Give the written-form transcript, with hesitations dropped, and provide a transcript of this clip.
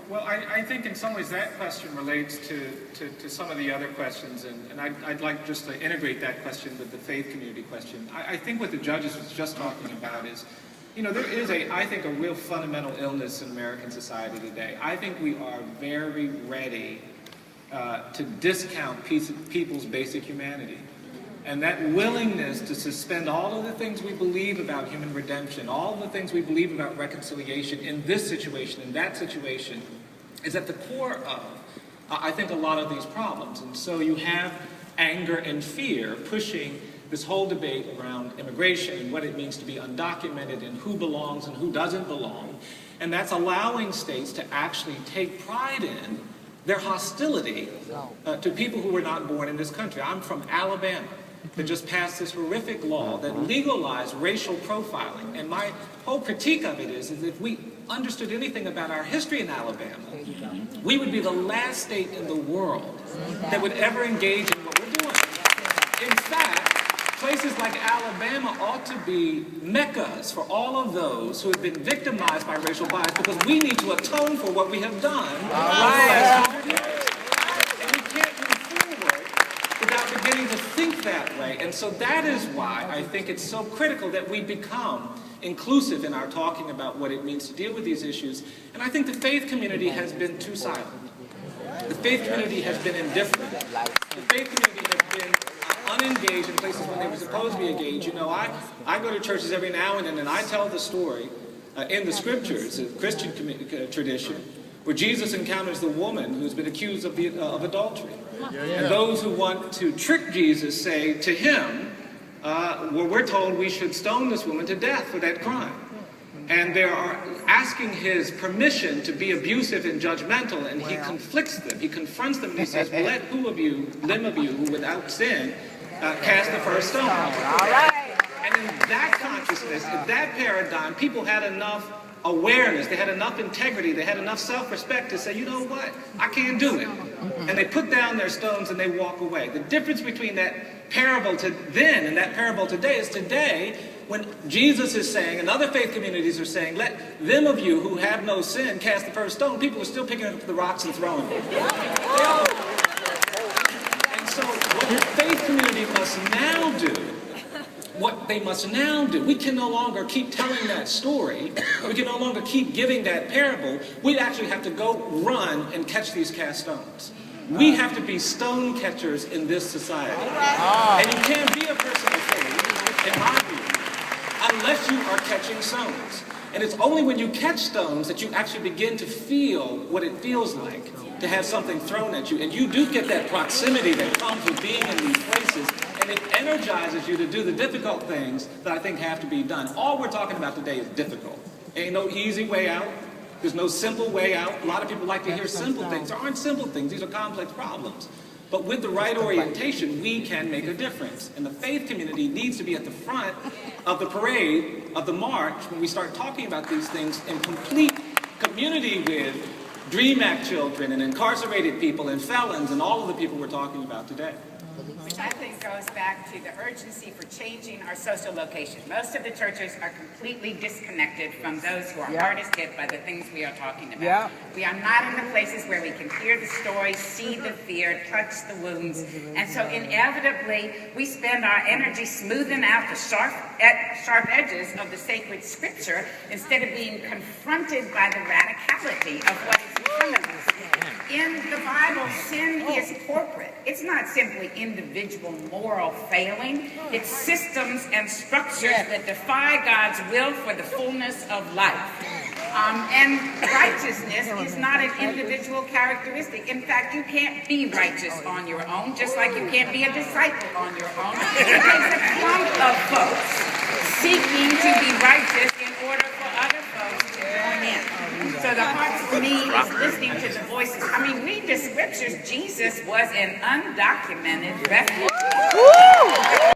Well, I think in some ways that question relates to some of the other questions, and I'd like just to integrate that question with the faith community question. I think what the judges was just talking about is, there is I think, a real fundamental illness in American society today. I think we are very ready to discount people's basic humanity. And that willingness to suspend all of the things we believe about human redemption, all of the things we believe about reconciliation in this situation, in that situation, is at the core of, I think, a lot of these problems. And so you have anger and fear pushing this whole debate around immigration and what it means to be undocumented and who belongs and who doesn't belong. And that's allowing states to actually take pride in their hostility to people who were not born in this country. I'm from Alabama, that just passed this horrific law that legalized racial profiling. And my whole critique of it is if we understood anything about our history in Alabama, we would be the last state in the world that would ever engage in what we're doing. In fact, places like Alabama ought to be meccas for all of those who have been victimized by racial bias, because we need to atone for what we have done over the last 100 years. Beginning to think that way. And so that is why I think it's so critical that we become inclusive in our talking about what it means to deal with these issues. And I think the faith community has been too silent. The faith community has been indifferent. The faith community has been unengaged in places when they were supposed to be engaged. I go to churches every now and then, and I tell the story in the scriptures, the Christian tradition, where Jesus encounters the woman who's been accused of adultery. And those who want to trick Jesus say to him, well, we're told we should stone this woman to death for that crime. And they are asking his permission to be abusive and judgmental, and he conflicts them. He confronts them and he says, well, let them of you who without sin cast the first stone. And in that consciousness, in that paradigm, people had enough awareness, they had enough integrity, they had enough self-respect to say, you know what, I can't do it. And they put down their stones and they walk away. The difference between that parable to then and that parable today is today, when Jesus is saying, and other faith communities are saying, let them of you who have no sin cast the first stone, people are still picking up the rocks and throwing them. And so what the faith community must now do, we can no longer keep telling that story. We can no longer keep giving that parable. We actually have to go run and catch these cast stones. We have to be stone catchers in this society. And you can't be a person of faith, in my view, unless you are catching stones. And it's only when you catch stones that you actually begin to feel what it feels like to have something thrown at you. And you do get that proximity that comes with being in these places. And it energizes you to do the difficult things that I think have to be done. All we're talking about today is difficult. Ain't no easy way out. There's no simple way out. A lot of people like to hear simple things. There aren't simple things. These are complex problems. But with the right orientation, we can make a difference. And the faith community needs to be at the front of the parade, of the march, when we start talking about these things in complete community with DREAM Act children and incarcerated people and felons and all of the people we're talking about today. Which I think goes back to the urgency for changing our social location. Most of the churches are completely disconnected from those who are hardest hit by the things we are talking about. We are not in the places where we can hear the stories, see the fear, touch the wounds. And so inevitably, we spend our energy smoothing out the sharp edges of the sacred scripture instead of being confronted by the radicality of what is in front of us. In the Bible, sin is corporate. It's not simply individual moral failing. It's systems and structures that defy God's will for the fullness of life. And righteousness is not an individual characteristic. In fact, you can't be righteous on your own, just like you can't be a disciple on your own. It takes a clump of folks seeking to be righteous in order for other folks to join in. So the heart for me is listening to the voices. I mean, read the scriptures. Jesus was an undocumented refugee.